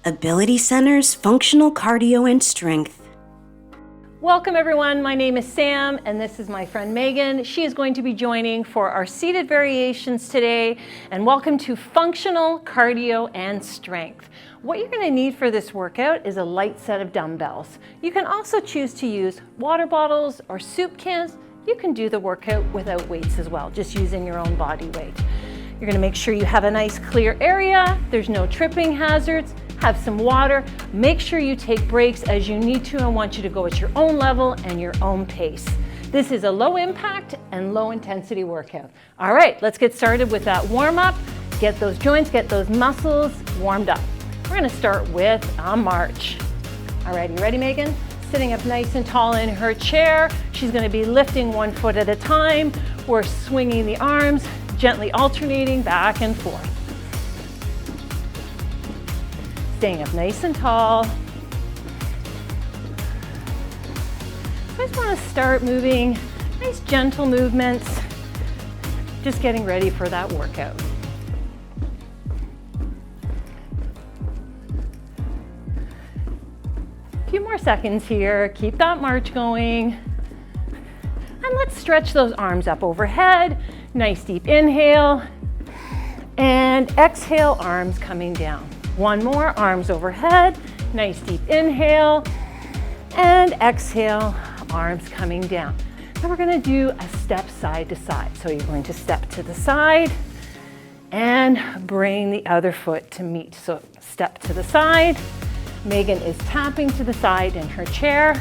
Ability Center's Functional Cardio and Strength. Welcome everyone, my name is Sam and this is my friend Megan. She is going to be joining for our seated variations today, and welcome to Functional Cardio and Strength. What you're going to need for this workout is a light set of dumbbells. You can also choose to use water bottles or soup cans. You can do the workout without weights as well, just using your own body weight. You're going to make sure you have a nice clear area, there's no tripping hazards, have some water, make sure you take breaks as you need to. I want you to go at your own level and your own pace. This is a low impact and low intensity workout. All right, let's get started with that warm up. Get those joints, get those muscles warmed up. We're gonna start with a march. All right, you ready, Megan? Sitting up nice and tall in her chair. She's gonna be lifting one foot at a time. We're swinging the arms, gently alternating back and forth. Staying up nice and tall. I just want to start moving, nice gentle movements, just getting ready for that workout. A few more seconds here, keep that march going. And let's stretch those arms up overhead. Nice deep inhale. And exhale, arms coming down. One more, arms overhead, nice deep inhale, and exhale, arms coming down. Now we're gonna do a step side to side. So you're going to step to the side and bring the other foot to meet. So step to the side, Megan is tapping to the side in her chair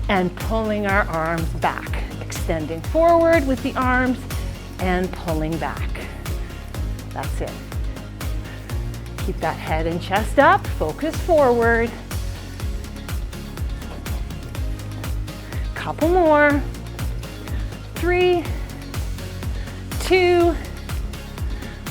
and pulling our arms back, extending forward with the arms and pulling back. That's it. Keep that head and chest up, focus forward. Couple more. 3, 2,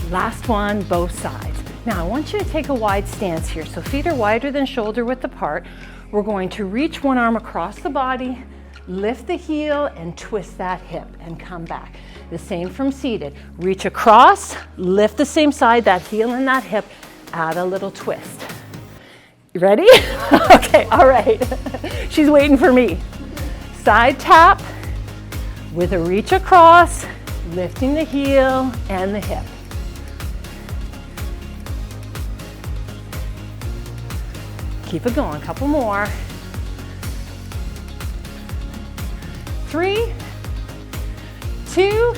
last one, both sides. Now I want you to take a wide stance here. So feet are wider than shoulder width apart. We're going to reach one arm across the body, lift the heel and twist that hip and come back. The same from seated. Reach across, lift the same side, that heel and that hip, add a little twist. You ready? Okay, all right. She's waiting for me. Side tap with a reach across, lifting the heel and the hip. Keep it going, couple more. 3, 2,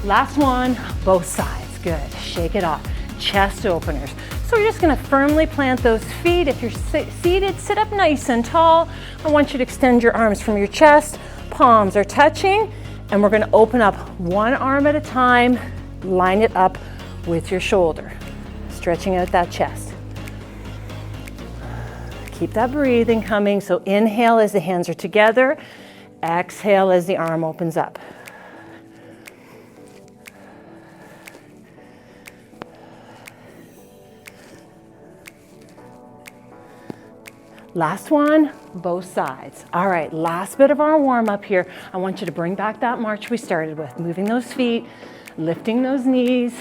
last one, both sides. Good, shake it off. Chest openers. So we're just going to firmly plant those feet. If you're seated, sit up nice and tall. I want you to extend your arms from your chest. Palms are touching, and we're going to open up one arm at a time. Line it up with your shoulder, stretching out that chest. Keep that breathing coming. So inhale as the hands are together. Exhale as the arm opens up. Last one, both sides. All right, last bit of our warm up here. I want you to bring back that march we started with, moving those feet, lifting those knees,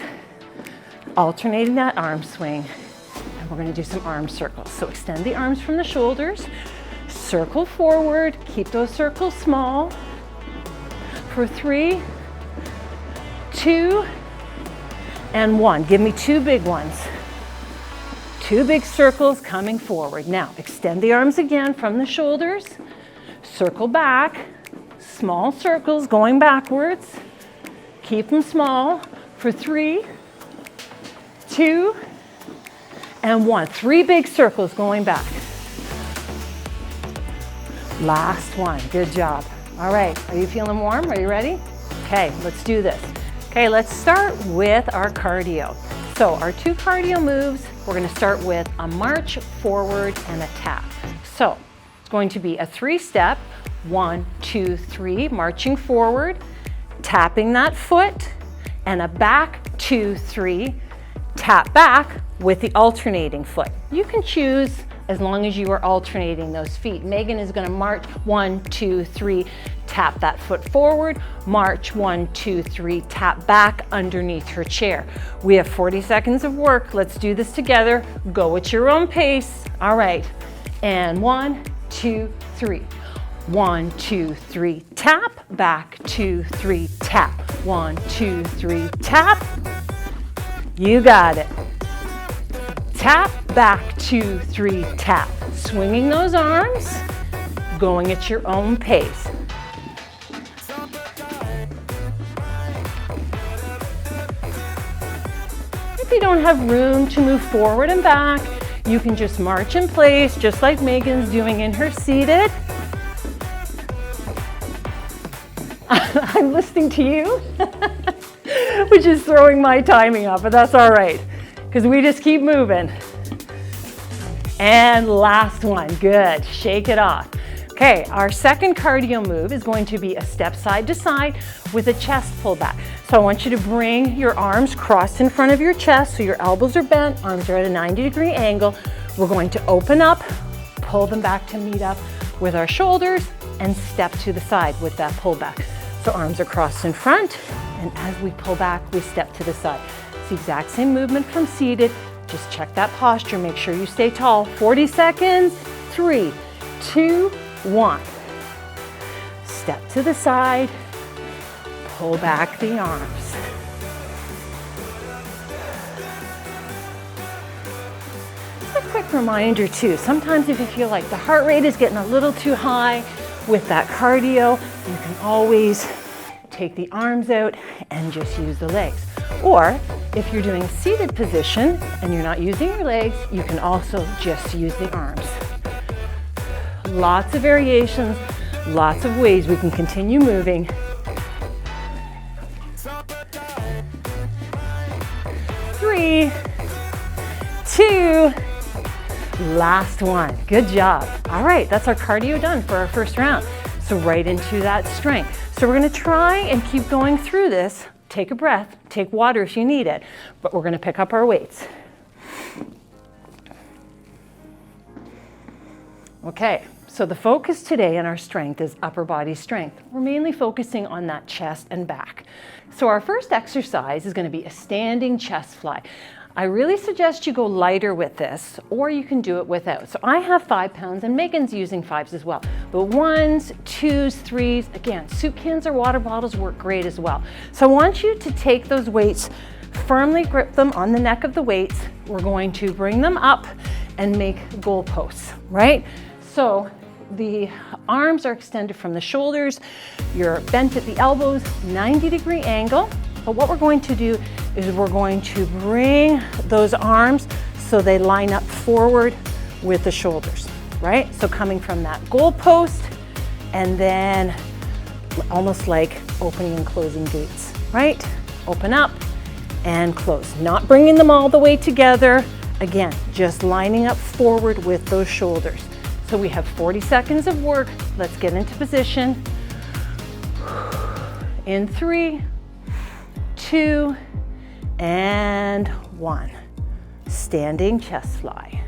alternating that arm swing. And we're gonna do some arm circles. So extend the arms from the shoulders, circle forward, keep those circles small. For 3, 2, and 1. Give me 2 big ones. 2 big circles coming forward. Now, extend the arms again from the shoulders. Circle back. Small circles going backwards. Keep them small. For 3, 2, and 1. 3 big circles going back. Last one. Good job. All right, are you feeling warm? Are you ready? Okay, let's do this. Okay, let's start with our cardio. So our 2 cardio moves, we're going to start with a march forward and a tap. So it's going to be a 3-step, 1, 2, 3, marching forward, tapping that foot, and a back 2, 3, tap back with the alternating foot. You can choose as long as you are alternating those feet. Megan is going to march 1, 2, 3, tap that foot forward, march 1, 2, 3, tap back underneath her chair. We have 40 seconds of work. Let's do this together. Go at your own pace. All right. And 1, 2, 3. 1, 2, 3, tap, back, 2, 3, tap. 1, 2, 3, tap. You got it. Tap, back, 2, 3, tap. Swinging those arms, going at your own pace. If you don't have room to move forward and back, you can just march in place, just like Megan's doing in her seated. I'm listening to you, which is throwing my timing off, but that's all right, because we just keep moving. And last one, good, shake it off. Okay, our second cardio move is going to be a step side to side with a chest pullback. So I want you to bring your arms crossed in front of your chest so your elbows are bent, arms are at a 90-degree angle. We're going to open up, pull them back to meet up with our shoulders, and step to the side with that pullback. So arms are crossed in front, and as we pull back, we step to the side. It's the exact same movement from seated. Just check that posture, make sure you stay tall. 40 seconds, 3, 2, 1. Step to the side, pull back the arms. Just a quick reminder too, sometimes if you feel like the heart rate is getting a little too high with that cardio, you can always take the arms out and just use the legs. Or if you're doing seated position and you're not using your legs, you can also just use the arms. Lots of variations, lots of ways we can continue moving. Three, 2, last one. Good job. All right, that's our cardio done for our first round. So right into that strength. So we're going to try and keep going through this. Take a breath, take water if you need it, but we're going to pick up our weights. Okay, so the focus today in our strength is upper body strength. We're mainly focusing on that chest and back. So our first exercise is going to be a standing chest fly. I really suggest you go lighter with this, or you can do it without. So I have 5 pounds, and Megan's using 5s as well. But 1s, 2s, 3s, again, soup cans or water bottles work great as well. So I want you to take those weights, firmly grip them on the neck of the weights. We're going to bring them up and make goalposts, right? So the arms are extended from the shoulders, you're bent at the elbows, 90-degree angle. But what we're going to do is we're going to bring those arms so they line up forward with the shoulders, right? So coming from that goalpost and then almost like opening and closing gates, right? Open up and close. Not bringing them all the way together. Again, just lining up forward with those shoulders. So we have 40 seconds of work. Let's get into position. In 3, 2, and 1. Standing chest fly.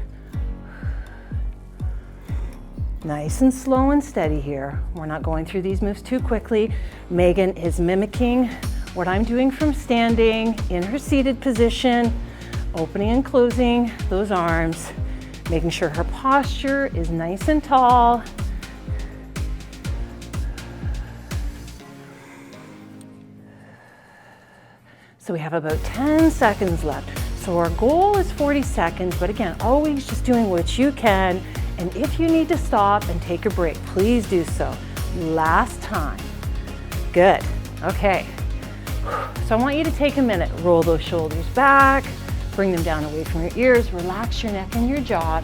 Nice and slow and steady here. We're not going through these moves too quickly. Megan is mimicking what I'm doing from standing in her seated position, opening and closing those arms, making sure her posture is nice and tall. So we have about 10 seconds left. So our goal is 40 seconds, but again, always just doing what you can. And if you need to stop and take a break, please do so. Last time. Good. Okay. So I want you to take a minute, roll those shoulders back, bring them down away from your ears, relax your neck and your jaw.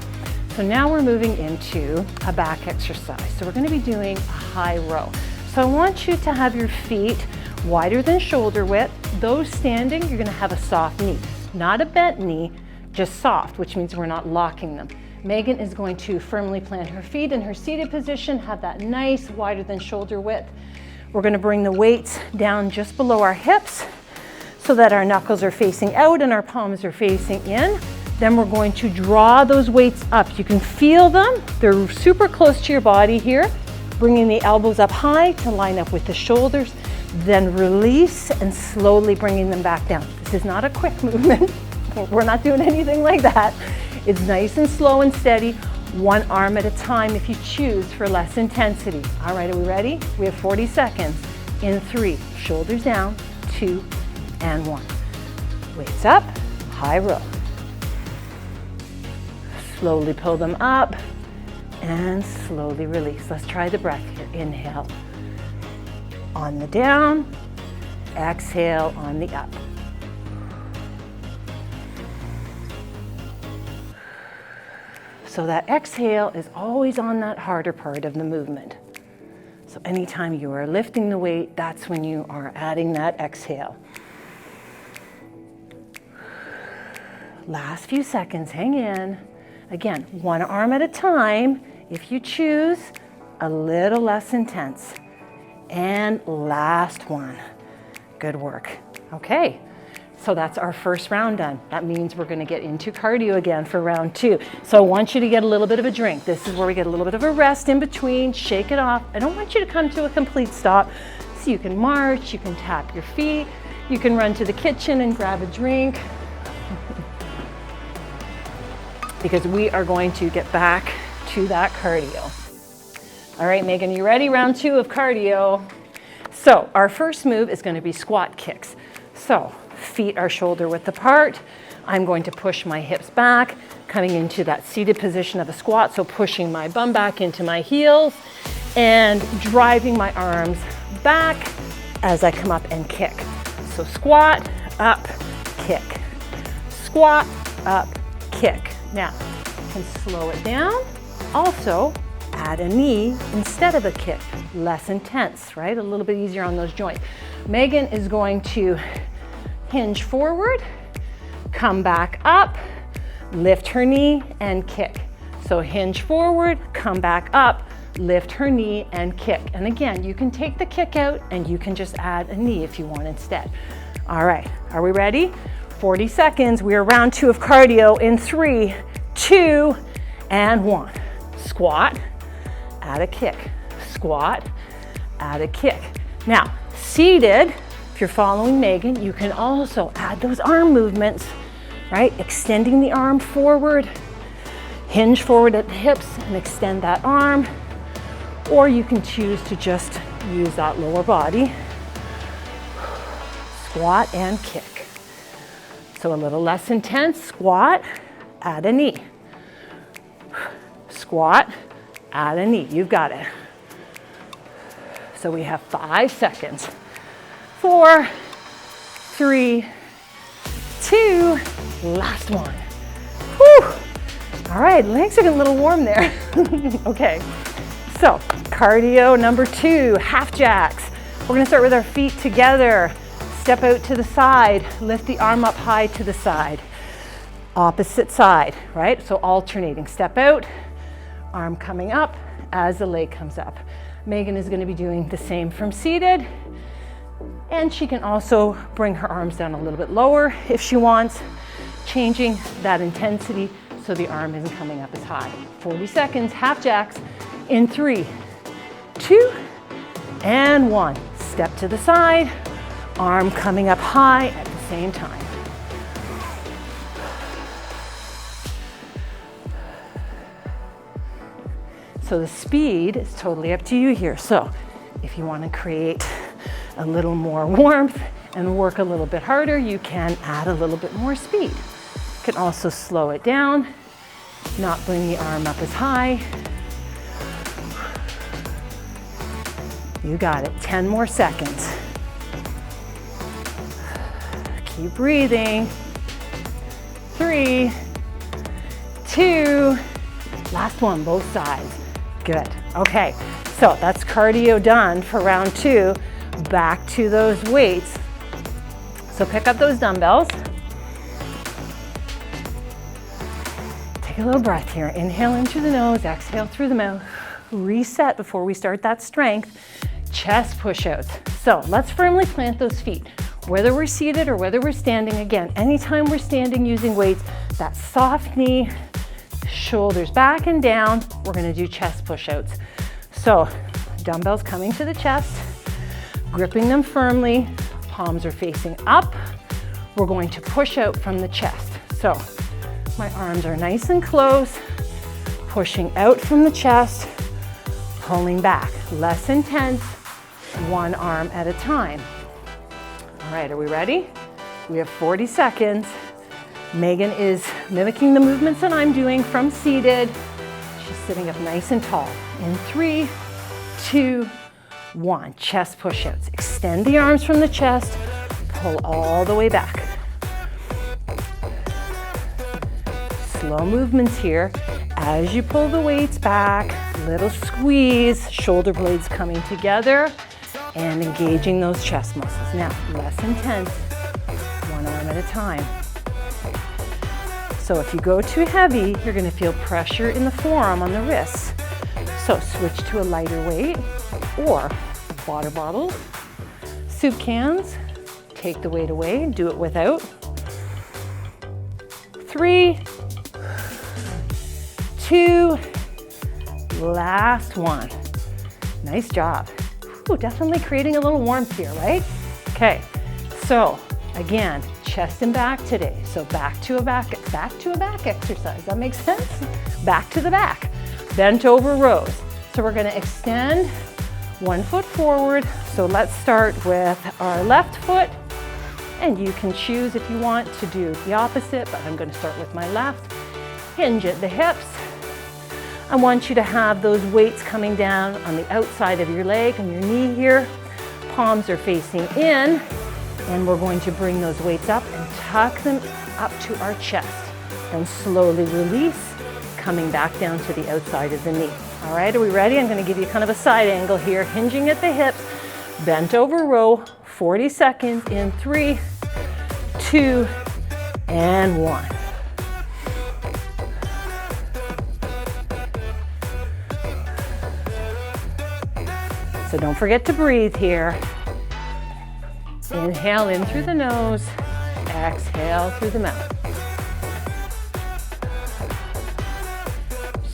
So now we're moving into a back exercise. So we're going to be doing a high row. So I want you to have your feet wider than shoulder width. Those standing, you're going to have a soft knee, not a bent knee, just soft, which means we're not locking them. Megan is going to firmly plant her feet in her seated position, have that nice wider than shoulder width. We're going to bring the weights down just below our hips. So so that our knuckles are facing out and our palms are facing in. Then we're going to draw those weights up. You can feel them. They're super close to your body here. Bringing the elbows up high to line up with the shoulders. Then release and slowly bringing them back down. This is not a quick movement. We're not doing anything like that. It's nice and slow and steady, one arm at a time if you choose for less intensity. All right, are we ready? We have 40 seconds. In 3, shoulders down, 2, and 1. Weights up, high row. Slowly pull them up and slowly release. Let's try the breath here. Inhale on the down, exhale on the up. So that exhale is always on that harder part of the movement. So anytime you are lifting the weight, that's when you are adding that exhale. Last few seconds, hang in. Again, one arm at a time. If you choose, a little less intense. And last one. Good work. Okay, so that's our first round done. That means we're gonna get into cardio again for round 2. So I want you to get a little bit of a drink. This is where we get a little bit of a rest in between, shake it off. I don't want you to come to a complete stop. So you can march, you can tap your feet, you can run to the kitchen and grab a drink. Because we are going to get back to that cardio. All right, Megan, you ready? Round 2 of cardio. So our first move is going to be squat kicks. So feet are shoulder width apart. I'm going to push my hips back, coming into that seated position of a squat. So pushing my bum back into my heels and driving my arms back as I come up and kick. So squat, up, kick. Squat, up, kick. Now, you can slow it down. Also, add a knee instead of a kick. Less intense, right? A little bit easier on those joints. Megan is going to hinge forward, come back up, lift her knee and kick. So hinge forward, come back up, lift her knee and kick. And again, you can take the kick out and you can just add a knee if you want instead. All right, are we ready? 40 seconds. We are round 2 of cardio in 3, 2, and 1. Squat, add a kick. Squat, add a kick. Now, seated, if you're following Megan, you can also add those arm movements, right? Extending the arm forward, hinge forward at the hips and extend that arm. Or you can choose to just use that lower body. Squat and kick. So a little less intense, squat, add a knee. Squat, add a knee. You've got it. So we have 5 seconds. 4, 3, 2, last one. Whew. All right, legs are getting a little warm there. Okay, so cardio number 2, half jacks. We're gonna start with our feet together. Step out to the side, lift the arm up high to the side. Opposite side, right? So alternating, step out, arm coming up as the leg comes up. Megan is gonna be doing the same from seated, and she can also bring her arms down a little bit lower if she wants, changing that intensity so the arm isn't coming up as high. 40 seconds, half jacks in 3, 2, and 1. Step to the side, arm coming up high at the same time. So the speed is totally up to you here. So if you want to create a little more warmth and work a little bit harder, you can add a little bit more speed. You can also slow it down, not bring the arm up as high. You got it, 10 more seconds. Keep breathing. 3, 2, last one, both sides. Good, okay. So that's cardio done for round 2. Back to those weights. So pick up those dumbbells. Take a little breath here. Inhale in through the nose, exhale through the mouth. Reset before we start that strength. Chest push-outs. So let's firmly plant those feet. Whether we're seated or whether we're standing, again, anytime we're standing using weights, that soft knee, shoulders back and down, we're gonna do chest push-outs. So dumbbells coming to the chest, gripping them firmly, palms are facing up. We're going to push out from the chest. So my arms are nice and close, pushing out from the chest, pulling back, less intense, one arm at a time. All right, are we ready? We have 40 seconds. Megan is mimicking the movements that I'm doing from seated. She's sitting up nice and tall. In 3, 2, 1. Chest push-outs. Extend the arms from the chest, pull all the way back. Slow movements here. As you pull the weights back, little squeeze, shoulder blades coming together and engaging those chest muscles. Now, less intense, one arm at a time. So if you go too heavy, you're gonna feel pressure in the forearm on the wrists. So switch to a lighter weight or water bottles, soup cans, take the weight away, do it without. 3, 2, last one. Nice job. Ooh, definitely creating a little warmth here, right? Okay, so again, chest and back today. So back to a back exercise. That makes sense? Back to the back. Bent over rows. So we're gonna extend one foot forward. So let's start with our left foot. And you can choose if you want to do the opposite, but I'm gonna start with my left. Hinge at the hips. I want you to have those weights coming down on the outside of your leg and your knee here. Palms are facing in, and we're going to bring those weights up and tuck them up to our chest. And slowly release, coming back down to the outside of the knee. All right, are we ready? I'm gonna give you kind of a side angle here, hinging at the hips, bent over row, 40 seconds in 3, 2, and 1. So don't forget to breathe here. Inhale in through the nose, exhale through the mouth.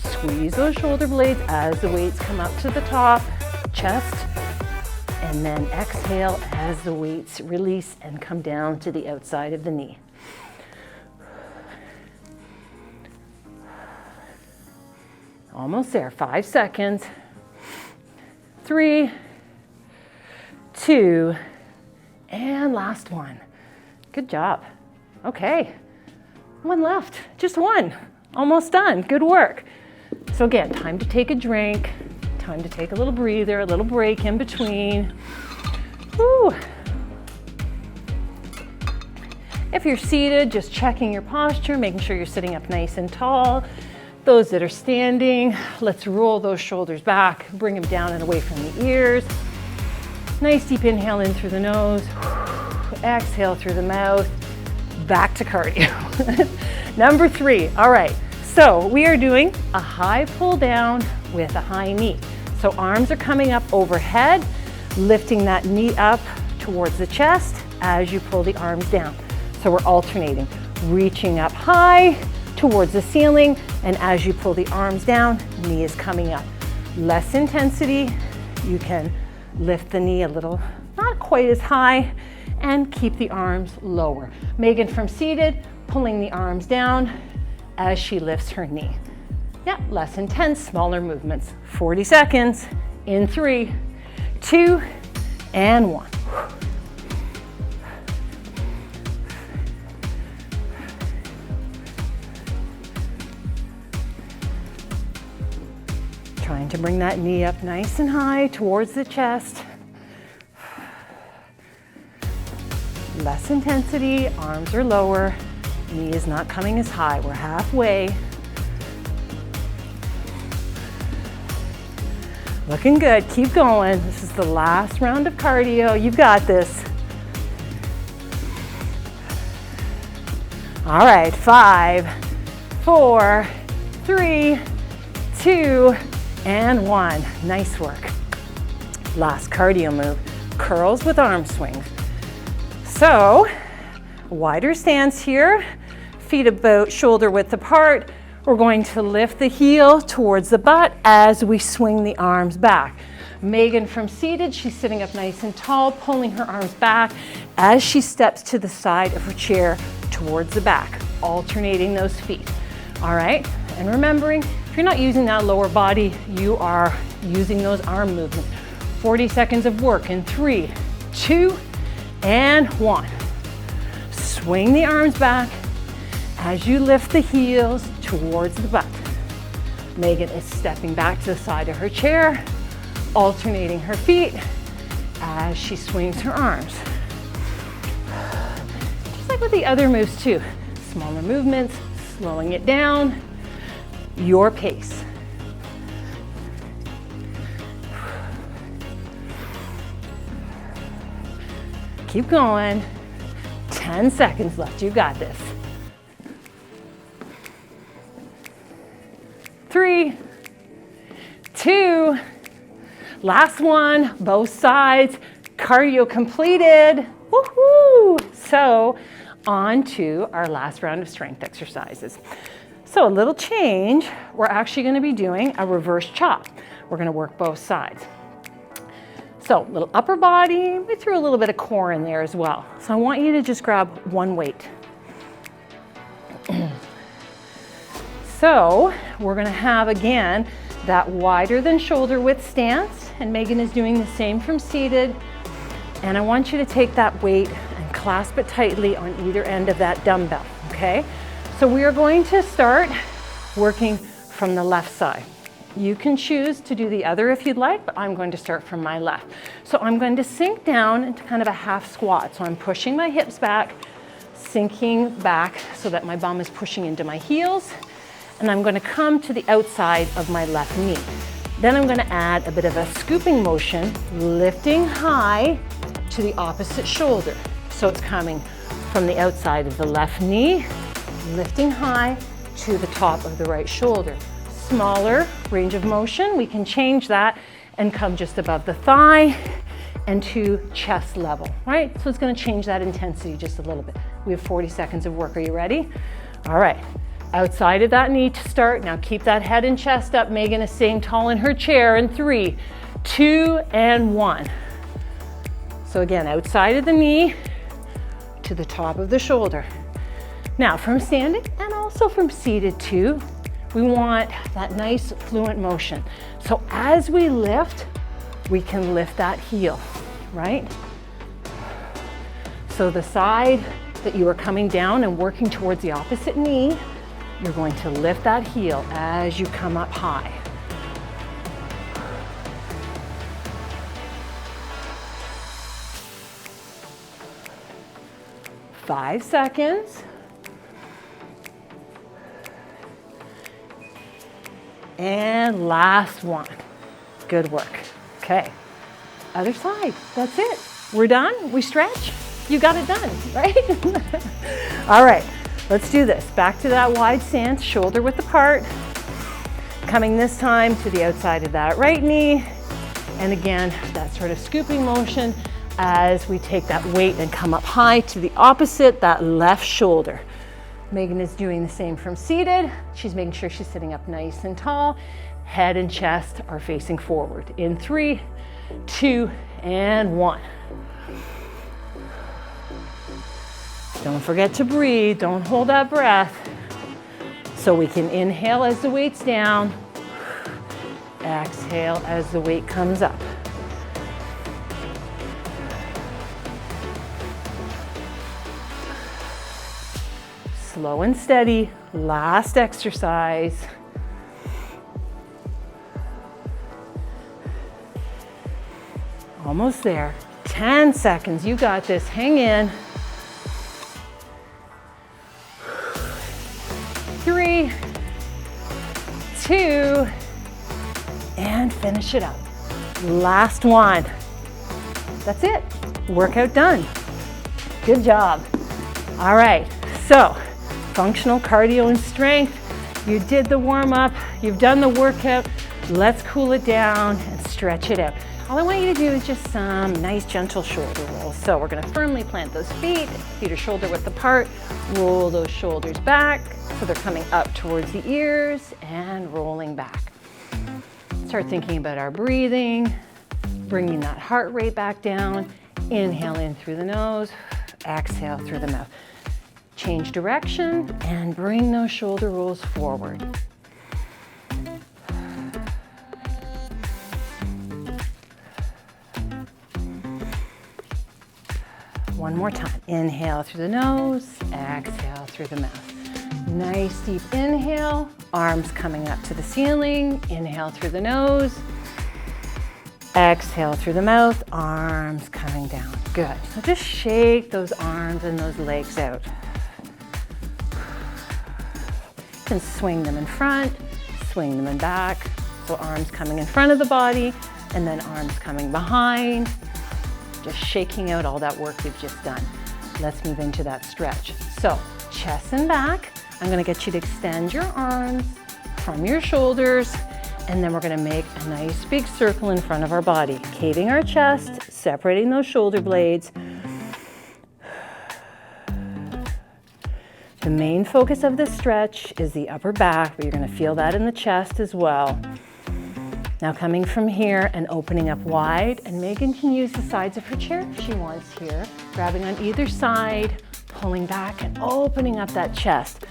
Squeeze those shoulder blades as the weights come up to the top, chest, and then exhale as the weights release and come down to the outside of the knee. Almost there, 5 seconds. 3, 2, and last one. Good job. Okay, one left, just one. Almost done, good work. So again, time to take a drink, time to take a little breather, a little break in between. Woo. If you're seated, just checking your posture, making sure you're sitting up nice and tall. Those that are standing, let's roll those shoulders back, bring them down and away from the ears. Nice deep inhale in through the nose, exhale through the mouth, back to cardio. Number 3, all right. So we are doing a high pull down with a high knee. So arms are coming up overhead, lifting that knee up towards the chest as you pull the arms down. So we're alternating, reaching up high towards the ceiling, and as you pull the arms down, knee is coming up. Less intensity, you can lift the knee a little, not quite as high, and keep the arms lower. Megan from seated, pulling the arms down as she lifts her knee. Yeah, less intense, smaller movements. 40 seconds in 3, 2, and 1. Trying to bring that knee up nice and high towards the chest. Less intensity, arms are lower, knee is not coming as high. We're halfway. Looking good, keep going. This is the last round of cardio. You've got this. All right, 5, 4, 3, 2, and 1. Nice work. Last cardio move, curls with arm swings. So, wider stance here, feet about shoulder width apart. We're going to lift the heel towards the butt as we swing the arms back. Megan from seated, she's sitting up nice and tall, pulling her arms back as she steps to the side of her chair towards the back, alternating those feet. All right, and remembering, if you're not using that lower body, you are using those arm movements. 40 seconds of work in 3, 2, and 1. Swing the arms back as you lift the heels towards the butt. Megan is stepping back to the side of her chair, alternating her feet as she swings her arms. Just like with the other moves too. Smaller movements, slowing it down, your pace. Keep going. 10 seconds left. You got this. 3, 2, last one, both sides, cardio completed. Woohoo! So, on to our last round of strength exercises. So, a little change, we're actually going to be doing a reverse chop. We're going to work both sides. So, little upper body, we threw a little bit of core in there as well. So, I want you to just grab one weight. So, we're going to have again that wider than shoulder width stance, and Megan is doing the same from seated. And I want you to take that weight and clasp it tightly on either end of that dumbbell, okay? So we are going to start working from the left side. You can choose to do the other if you'd like, but I'm going to start from my left. So I'm going to sink down into kind of a half squat. So I'm pushing my hips back, sinking back so that my bum is pushing into my heels. And I'm going to come to the outside of my left knee. Then I'm going to add a bit of a scooping motion, lifting high to the opposite shoulder. So it's coming from the outside of the left knee, lifting high to the top of the right shoulder. Smaller range of motion, we can change that and come just above the thigh and to chest level, right? So it's going to change that intensity just a little bit. We have 40 seconds of work. Are you ready? All right. Outside of that knee to start. Now keep that head and chest up. Megan is staying tall in her chair in 3, 2, and 1. So again, outside of the knee to the top of the shoulder. Now from standing and also from seated too, we want that nice fluent motion. So as we lift, we can lift that heel, right? So the side that you are coming down and working towards the opposite knee, you're going to lift that heel as you come up high. Five seconds. And last one. Good work. Okay. Other side. That's it. We're done. We stretch. You got it done, right? All right. Let's do this. Back to that wide stance, shoulder width apart. Coming this time to the outside of that right knee. And again, that sort of scooping motion as we take that weight and come up high to the opposite, that left shoulder. Megan is doing the same from seated. She's making sure she's sitting up nice and tall. Head and chest are facing forward. In 3, 2, and 1. Don't forget to breathe, don't hold that breath. So we can inhale as the weight's down, exhale as the weight comes up. Slow and steady, last exercise. Almost there, 10 seconds, you got this, hang in. 3, 2, and finish it up. Last one. That's it. Workout done. Good job. All right, so functional cardio and strength. You did the warm-up, you've done the workout. Let's cool it down and stretch it out. All I want you to do is just some nice gentle shoulder rolls. So we're gonna firmly plant those feet are shoulder width apart, roll those shoulders back so they're coming up towards the ears and rolling back. Start thinking about our breathing, bringing that heart rate back down. Inhale in through the nose, exhale through the mouth. Change direction and bring those shoulder rolls forward. One more time. Inhale through the nose, exhale through the mouth. Nice deep inhale, arms coming up to the ceiling. Inhale through the nose, exhale through the mouth, arms coming down. Good. So just shake those arms and those legs out. You can swing them in front, swing them in back. So arms coming in front of the body and then arms coming behind. Just shaking out all that work we've just done. Let's move into that stretch. So chest and back. I'm gonna get you to extend your arms from your shoulders, and then we're gonna make a nice big circle in front of our body, caving our chest, separating those shoulder blades. The main focus of this stretch is the upper back, but you're gonna feel that in the chest as well. Now coming from here and opening up wide, and Megan can use the sides of her chair if she wants here, grabbing on either side, pulling back and opening up that chest.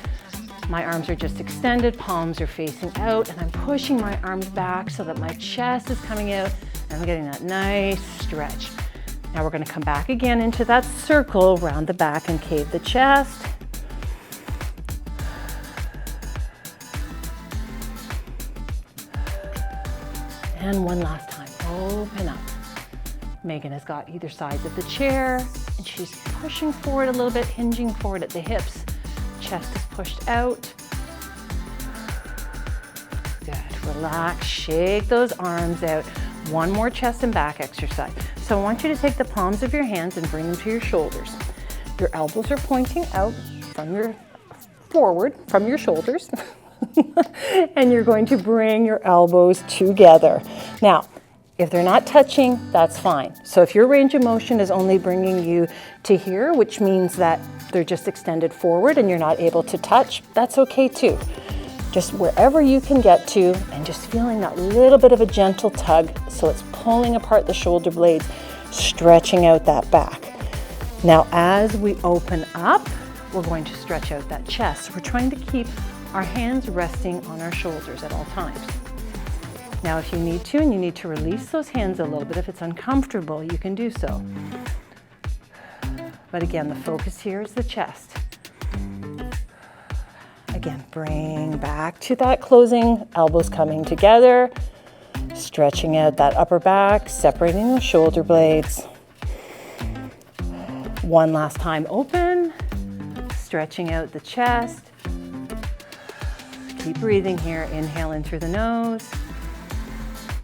My arms are just extended, palms are facing out, and I'm pushing my arms back so that my chest is coming out, and I'm getting that nice stretch. Now we're gonna come back again into that circle around the back and cave the chest. And one last time, open up. Megan has got either sides of the chair, and she's pushing forward a little bit, hinging forward at the hips. Chest is pushed out. Good, relax, shake those arms out. One more chest and back exercise. So I want you to take the palms of your hands and bring them to your shoulders. Your elbows are pointing out forward from your shoulders. And you're going to bring your elbows together. Now, if they're not touching, that's fine. So if your range of motion is only bringing you to here, which means that they're just extended forward and you're not able to touch, that's okay too. Just wherever you can get to, and just feeling that little bit of a gentle tug so it's pulling apart the shoulder blades, stretching out that back. Now as we open up, we're going to stretch out that chest. We're trying to keep our hands resting on our shoulders at all times. Now if you need to, and you need to release those hands a little bit, if it's uncomfortable, you can do so. But again, the focus here is the chest. Again, bring back to that closing, elbows coming together, stretching out that upper back, separating the shoulder blades. One last time, open, stretching out the chest. Keep breathing here. Inhale in through the nose.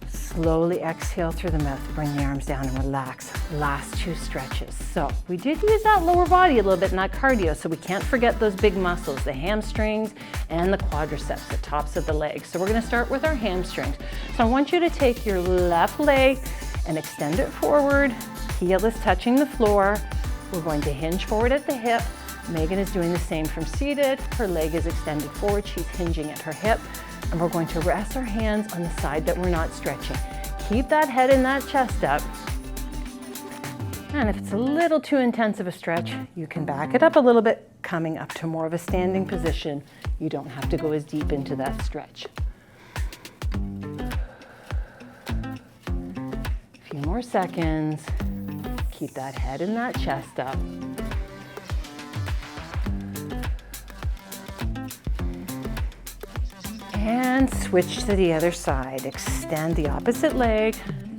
Slowly exhale through the mouth. Bring the arms down and relax. Last two stretches. So we did use that lower body a little bit in that cardio, so we can't forget those big muscles, the hamstrings and the quadriceps, the tops of the legs. So we're going to start with our hamstrings. So I want you to take your left leg and extend it forward. Heel is touching the floor. We're going to hinge forward at the hip. Megan is doing the same from seated. Her leg is extended forward. She's hinging at her hip. And we're going to rest our hands on the side that we're not stretching. Keep that head and that chest up. And if it's a little too intense of a stretch, you can back it up a little bit, coming up to more of a standing position. You don't have to go as deep into that stretch. A few more seconds. Keep that head and that chest up. And switch to the other side. Extend the opposite leg.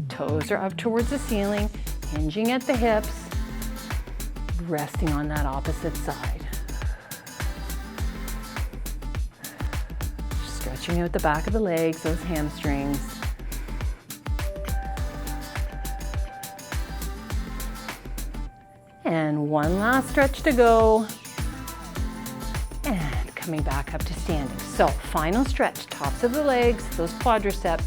Toes are up towards the ceiling, hinging at the hips, resting on that opposite side. Stretching out the back of the legs, those hamstrings. And one last stretch to go. And coming back up to standing. So final stretch, tops of the legs, those quadriceps.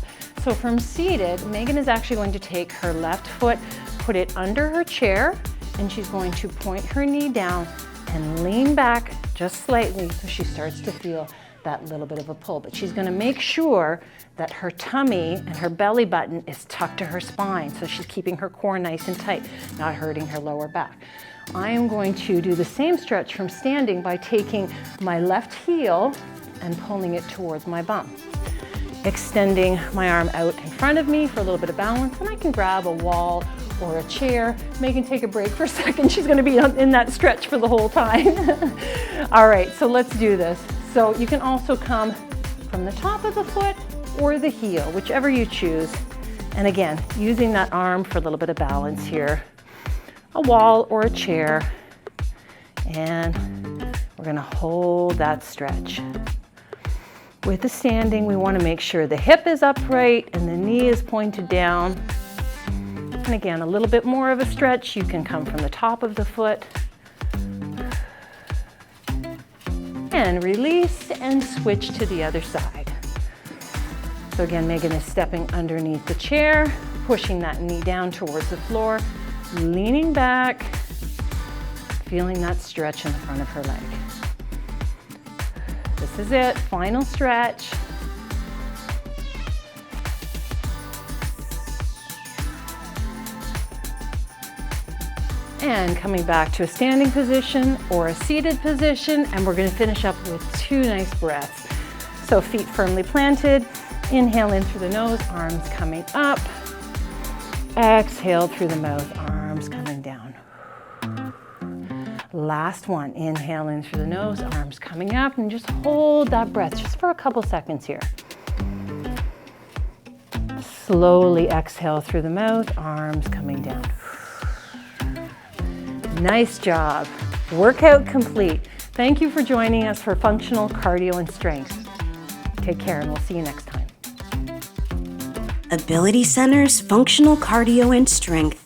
So from seated, Megan is actually going to take her left foot, put it under her chair, and she's going to point her knee down and lean back just slightly so she starts to feel that little bit of a pull. But she's going to make sure that her tummy and her belly button is tucked to her spine, so she's keeping her core nice and tight, not hurting her lower back. I am going to do the same stretch from standing by taking my left heel and pulling it towards my bum. Extending my arm out in front of me for a little bit of balance, and I can grab a wall or a chair. Megan, take a break for a second. She's going to be in that stretch for the whole time. All right, so let's do this. So you can also come from the top of the foot or the heel, whichever you choose. And again, using that arm for a little bit of balance here. A wall or a chair. And we're going to hold that stretch. With the standing, we want to make sure the hip is upright and the knee is pointed down. And again, a little bit more of a stretch. You can come from the top of the foot. And release and switch to the other side. So again, Megan is stepping underneath the chair, pushing that knee down towards the floor, leaning back, feeling that stretch in the front of her leg. This is it, final stretch. And coming back to a standing position or a seated position, and we're going to finish up with 2 nice breaths. So feet firmly planted, inhale in through the nose, arms coming up. Exhale through the mouth, arms coming down. Last one, inhale in through the nose, arms coming up, and just hold that breath just for a couple seconds here. Slowly exhale through the mouth, arms coming down. Nice job. Workout complete. Thank you for joining us for Functional Cardio and Strength. Take care, and we'll see you next time. Ability Center's Functional Cardio and Strength.